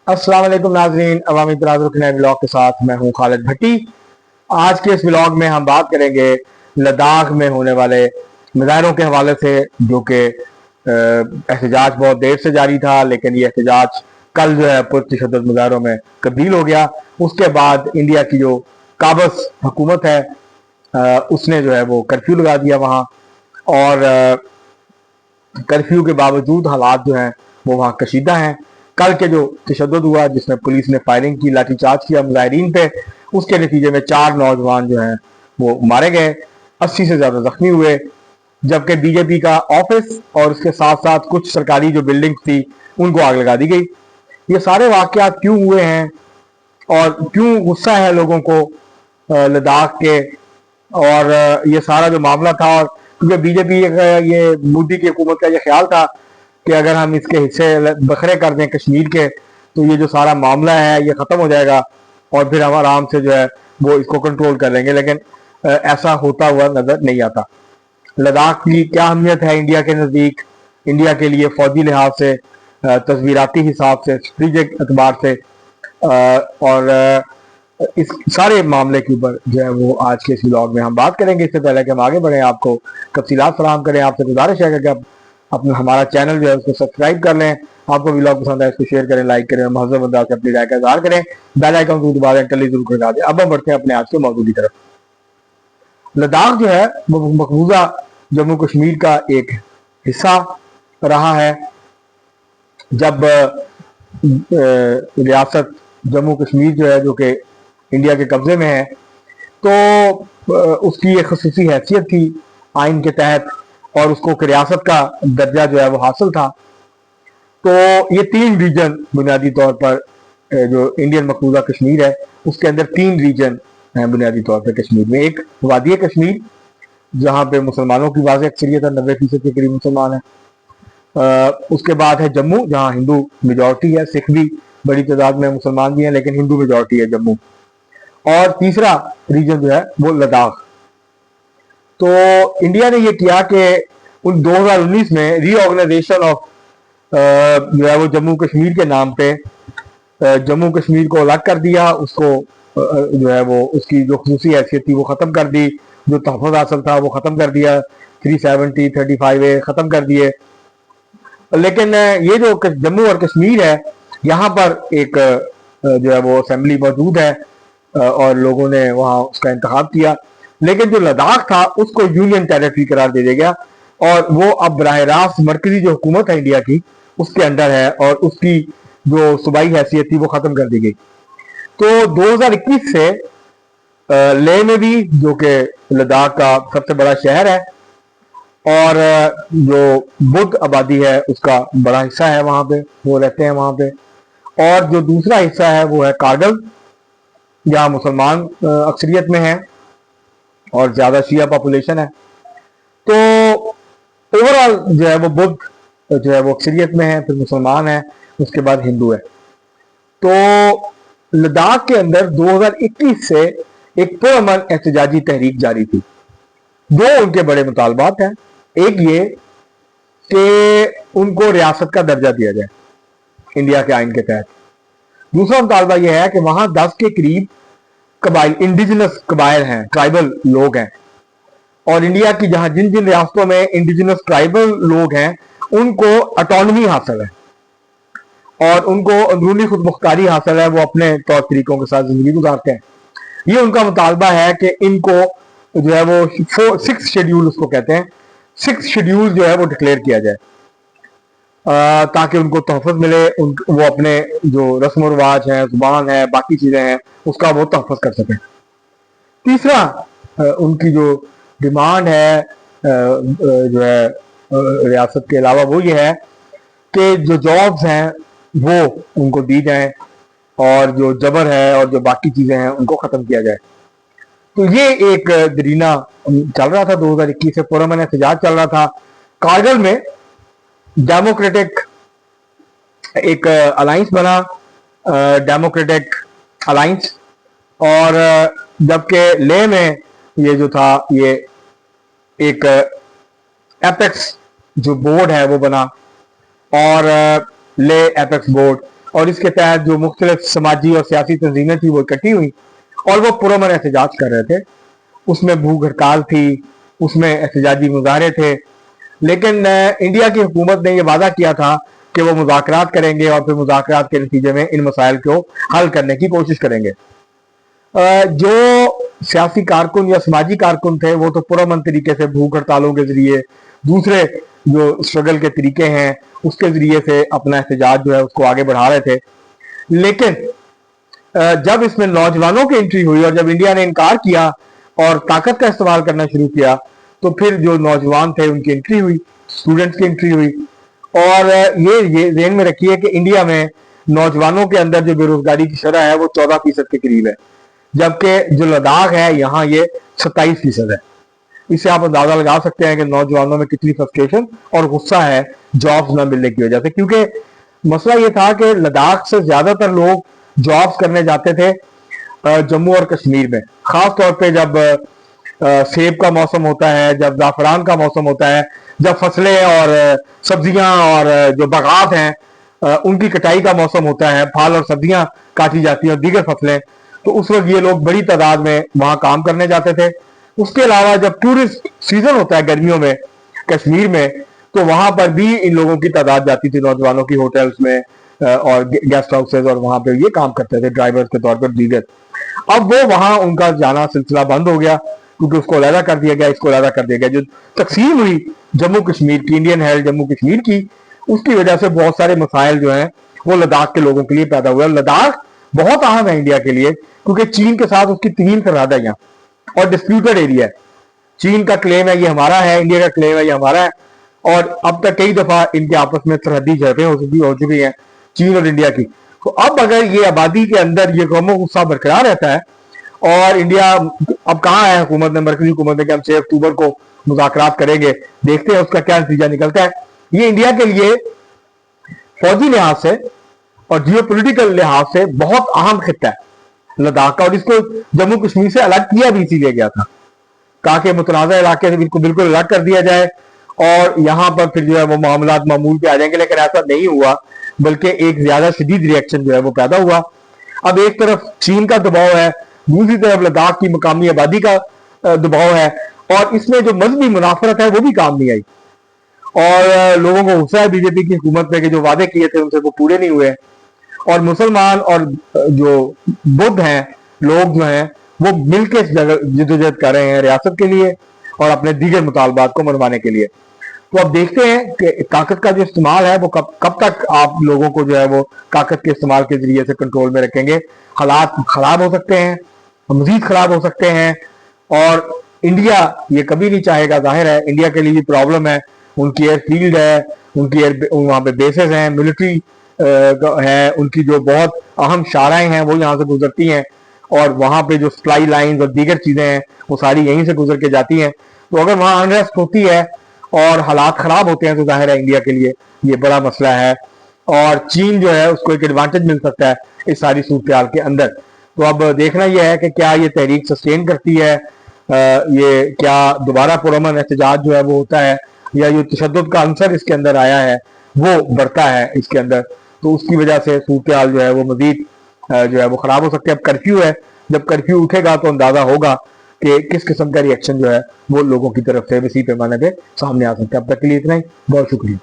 अस्सलाम वालेकुम नाजरीन, अवामी तराजुल के नए ब्लॉग के साथ मैं हूं खालिद भट्टी। आज के इस ब्लॉग में हम बात करेंगे लद्दाख में होने वाले मुजाहरों के हवाले से, जो कि एहतजाज बहुत देर से जारी था, लेकिन ये एहतजाज कल जो है पुरतशद्दुद मुजाहरों में तब्दील हो गया। उसके बाद इंडिया की जो काबस हुकूमत है उसने जो है वो कर्फ्यू लगा दिया वहाँ, और कर्फ्यू के बावजूद हालात जो हैं वो वहाँ कशीदा हैं। कल के जो तशद्दुद हुआ, जिसमें पुलिस ने फायरिंग की, लाठीचार्ज किया मुजाहिरीन पे, उसके नतीजे में 4 नौजवान जो हैं वो मारे गए, 80 से ज्यादा जख्मी हुए। जबकि बीजेपी का ऑफिस और उसके साथ साथ कुछ सरकारी जो बिल्डिंग थी उनको आग लगा दी गई। ये सारे वाकयात क्यों हुए हैं और क्यों गुस्सा है लोगों को लद्दाख के, और ये सारा जो मामला था, और क्योंकि बीजेपी ये मोदी की हुकूमत का ये ख्याल था कि अगर हम इसके हिस्से बखरे कर दें कश्मीर के, तो ये जो सारा मामला है ये ख़त्म हो जाएगा और फिर हम आराम से जो है वो इसको कंट्रोल कर लेंगे। लेकिन ऐसा होता हुआ नज़र नहीं आता। लद्दाख की क्या अहमियत है इंडिया के नज़दीक, इंडिया के लिए फौजी लिहाज से, तस्वीराती हिसाब से, स्ट्रेटेजिक एतबार से, और इस सारे मामले के ऊपर जो है वो आज के इस व्लॉग में हम बात करेंगे। इससे पहले कि हम आगे बढ़ें, आपको तफसीलात फराहम करें, आपसे गुजारिश है कि आप अपना हमारा चैनल जो है उसको सब्सक्राइब कर लें। आपको व्लॉग पसंद है इसको शेयर करें, लाइक करें और महज़ब अंदाज से अपनी राय का इज़हार करें। बेल आइकन को दबा दें, टल्ली जरूर करा दें। अब हम बढ़ते हैं अपने आज के मौजूद की तरफ। लद्दाख जो है वो मकबूजा जम्मू कश्मीर का एक हिस्सा रहा है। जब रियासत जम्मू कश्मीर जो है, जो कि इंडिया के कब्जे में है, तो उसकी एक खसूसी हैसियत थी आइन के तहत, और उसको एक रियासत का दर्जा जो है वो हासिल था। तो ये 3 रीजन बुनियादी तौर पर, जो इंडियन मकबूजा कश्मीर है उसके अंदर 3 रीजन हैं बुनियादी तौर पर कश्मीर में। एक वादी कश्मीर, जहाँ पे मुसलमानों की वाज़ेह अक्सरियत है, 90% के करीब मुसलमान है। उसके बाद है जम्मू, जहाँ हिंदू मेजॉरिटी है, सिख भी बड़ी तादाद में, मुसलमान भी हैं, लेकिन हिंदू मेजॉरिटी है जम्मू। और तीसरा रीजन जो है वो लद्दाख। तो इंडिया ने ये किया कि उन 2019 में रीऑर्गेनाइजेशन ऑफ जो है वो जम्मू कश्मीर के नाम पे जम्मू कश्मीर को अलग कर दिया, उसको जो है वो उसकी जो खसूसी हैसियत थी वो ख़त्म कर दी, जो तहफ़्फ़ुज़ हासिल था वो ख़त्म कर दिया, 370 35A ख़त्म कर दिए। लेकिन ये जो जम्मू और कश्मीर है, यहाँ पर एक जो है वो असेंबली मौजूद है, और लोगों ने वहाँ उसका इंतखाब किया। लेकिन जो लद्दाख था उसको यूनियन टेरिटरी करार दे दिया गया, और वो अब बराह रास्त मरकजी जो हुकूमत है इंडिया की उसके अंडर है, और उसकी जो सूबाई हैसियत थी वो ख़त्म कर दी गई। तो 2021 से लेह में भी, जो कि लद्दाख का सबसे बड़ा शहर है और जो बुद्ध आबादी है उसका बड़ा हिस्सा है वहाँ पे, वो रहते हैं वहाँ पे। और जो दूसरा हिस्सा है वो है कारगिल, जहाँ मुसलमान अक्सरियत में है और ज़्यादा शिया पॉपुलेशन है। तो ओवरऑल जो है वो बुद्ध जो है वो अक्सरियत में है, फिर मुसलमान है, उसके बाद हिंदू है। तो लद्दाख के अंदर 2021 से एक पुरअमन एहतजाजी तहरीक जारी थी। 2 उनके बड़े मुतालबात हैं। एक ये कि उनको रियासत का दर्जा दिया जाए इंडिया के आइन के तहत। दूसरा मुतालबा यह है कि वहां 10 के करीब कबाइल, इंडिजिनस कबाइल हैं, ट्राइबल लोग हैं, और इंडिया की जहां जिन जिन रियासतों में इंडिजिनस ट्राइबल लोग हैं उनको ऑटोनॉमी हासिल है और उनको अंदरूनी खुद मुख्तारी हासिल है, वो अपने तौर तरीकों के साथ जिंदगी गुजारते हैं। ये उनका मुतालबा है कि इनको जो है वो 6 शेड्यूल उसको कहते हैं, 6 शेड्यूल जो है वो डिक्लेयर किया जाए, ताकि उनको तहफ़्फ़ुज़ मिले, वो अपने जो रस्म रिवाज है, जुबान है, बाकी चीज़ें हैं, उसका वो तहफ़्फ़ुज़ कर सकें। तीसरा उनकी जो डिमांड है जो है रियासत के अलावा, वो ये है कि जो जॉब्स हैं वो उनको दी जाएं, और जो जबर है और जो बाकी चीज़ें हैं उनको ख़त्म किया जाए। तो ये एक दरीना चल रहा था, 2021 से पुरअमन एहतजाज चल रहा था। कारगिल में डेमोक्रेटिक एक अलायंस बना, डेमोक्रेटिक अलायंस, और जबकि लेह में ये जो था ये एक एपेक्स जो बोर्ड है वो बना, और ले एपेक्स बोर्ड, और इसके तहत जो मुख्तलिफ समाजी और सियासी तंजीमें थी वो इकट्ठी हुई और वो पुरअमन एहतजाज कर रहे थे। उसमें भूख हड़ताल थी, उसमें एहतजाजी मुजाहरे थे, लेकिन इंडिया की हुकूमत ने यह वादा किया था कि वो मुज़ाकरात करेंगे और फिर मुज़ाकरात के नतीजे में इन मसाइल को हल करने की कोशिश करेंगे। जो सियासी कारकुन या समाजी कारकुन थे वो तो पुरअमन तरीके से भूख हड़तालों के जरिए, दूसरे जो स्ट्रगल के तरीके हैं उसके जरिए से अपना एहतजाज जो है उसको आगे बढ़ा रहे थे। लेकिन जब इसमें नौजवानों की एंट्री हुई और जब इंडिया ने इनकार किया और ताकत का इस्तेमाल करना शुरू किया, तो फिर जो नौजवान थे उनकी एंट्री हुई, स्टूडेंट्स की एंट्री हुई। और ये ज़हन में रखिए कि इंडिया में नौजवानों के अंदर जो बेरोजगारी की शरह है वो 14% के करीब है, जबकि जो लद्दाख है यहाँ ये 27% है। इससे आप अंदाजा लगा सकते हैं कि नौजवानों में कितनी फ्रस्ट्रेशन और गुस्सा है जॉब्स न मिलने की वजह से। क्योंकि मसला ये था कि लद्दाख से ज्यादातर लोग जॉब्स करने जाते थे जम्मू और कश्मीर में, खास तौर पे जब सेब का मौसम होता है, जब जाफरान का मौसम होता है, जब फसलें और सब्जियां और जो बागात हैं उनकी कटाई का मौसम होता है, फल और सब्जियां काटी जाती हैं और दीगर फसलें, तो उस वक्त ये लोग बड़ी तादाद में वहां काम करने जाते थे। उसके अलावा जब टूरिस्ट सीजन होता है गर्मियों में कश्मीर में, तो वहां पर भी इन लोगों की तादाद जाती थी, नौजवानों की होटल्स में और गेस्ट हाउसेज, और वहां पे ये काम करते थे ड्राइवर्स के तौर पर दीगर। अब वो वहां उनका जाना सिलसिला बंद हो गया क्योंकि उसको अलहदा कर दिया गया, इसको अलहदा कर दिया गया। जो तकसीम हुई जम्मू कश्मीर की, इंडियन हेल्थ जम्मू कश्मीर की, उसकी वजह से बहुत सारे मसाइल जो हैं वो लद्दाख के लोगों के लिए पैदा हुए। लद्दाख बहुत अहम है इंडिया के लिए क्योंकि चीन के साथ उसकी 3 सरहद है यहाँ और डिस्प्यूटेड एरिया है। चीन का क्लेम है ये हमारा है, इंडिया का क्लेम है ये हमारा है, और अब तक कई दफा इनके आपस में सरहदी झड़पें हो चुकी हैं चीन और इंडिया की। तो अब अगर ये आबादी के अंदर ये गम गुस्सा बरकरार रहता है और इंडिया अब कहाँ है हुकूमत ने, मरकजी हुकूमत ने कि हम 6 अक्टूबर को मुज़ाकरात करेंगे, देखते हैं उसका क्या नतीजा निकलता है। ये इंडिया के लिए फौजी लिहाज से और जियो पोलिटिकल लिहाज से बहुत अहम खिता है लद्दाख का, और इसको जम्मू कश्मीर से अलग किया भी इसीलिए गया था, कहा कि मुतनाज़ा इलाके से बिल्कुल अलग कर दिया जाए और यहाँ पर फिर जो है वो मामलात मामूल पे आ जाएंगे। लेकिन ऐसा नहीं हुआ, बल्कि एक ज्यादा शदीद रिएक्शन जो है वो पैदा हुआ। अब एक तरफ चीन का दबाव है, दूसरी तरफ लद्दाख की मकामी आबादी का दबाव है, और इसमें जो मजहबी मुनाफरत है वो भी काम नहीं आई। और लोगों को गुस्सा है बीजेपी की हुकूमत पे कि जो वादे किए थे उनसे वो पूरे नहीं हुए, और मुसलमान और जो बुद्ध हैं लोग जो हैं वो मिलकर जदोजहद कर रहे हैं रियासत के लिए और अपने दीगर मुतालबात को मनवाने के लिए। तो अब देखते हैं कि ताकत का जो इस्तेमाल है वो कब तक आप लोगों को जो है वो ताकत के इस्तेमाल के जरिए से कंट्रोल में रखेंगे। हालात खराब हो सकते हैं, मजीद खराब हो सकते हैं, और इंडिया ये कभी नहीं चाहेगा। जाहिर है इंडिया के लिए भी प्रॉब्लम है, उनकी एयरफील्ड है, उनकी वहाँ पे बेसेस हैं, मिलिट्री है, उनकी जो बहुत अहम शाराएं हैं वो यहाँ से गुजरती हैं, और वहाँ पे जो सप्लाई लाइंस और दीगर चीजें हैं वो सारी यहीं से गुजर के जाती हैं। तो अगर वहाँ अनरेस्ट होती है और हालात खराब होते हैं तो जाहिर है इंडिया के लिए ये बड़ा मसला है, और चीन जो है उसको एक एडवांटेज मिल सकता है इस सारी सूरत के अंदर। तो अब देखना यह है कि क्या ये तहरीक सस्टेन करती है, ये क्या दोबारा पुरअमन एहतजाज जो है वो होता है, या ये तशद्दुद का अंसर इसके अंदर आया है वो बढ़ता है इसके अंदर, तो उसकी वजह से सूरत जो है वो मजीद जो है वो खराब हो सकती है। अब कर्फ्यू है, जब कर्फ्यू उठेगा तो अंदाजा होगा कि किस किस्म का रिएक्शन जो है वो लोगों की तरफ से वसी पैमाने पे सामने आ सकता है। अब तक के लिए इतना ही, बहुत शुक्रिया।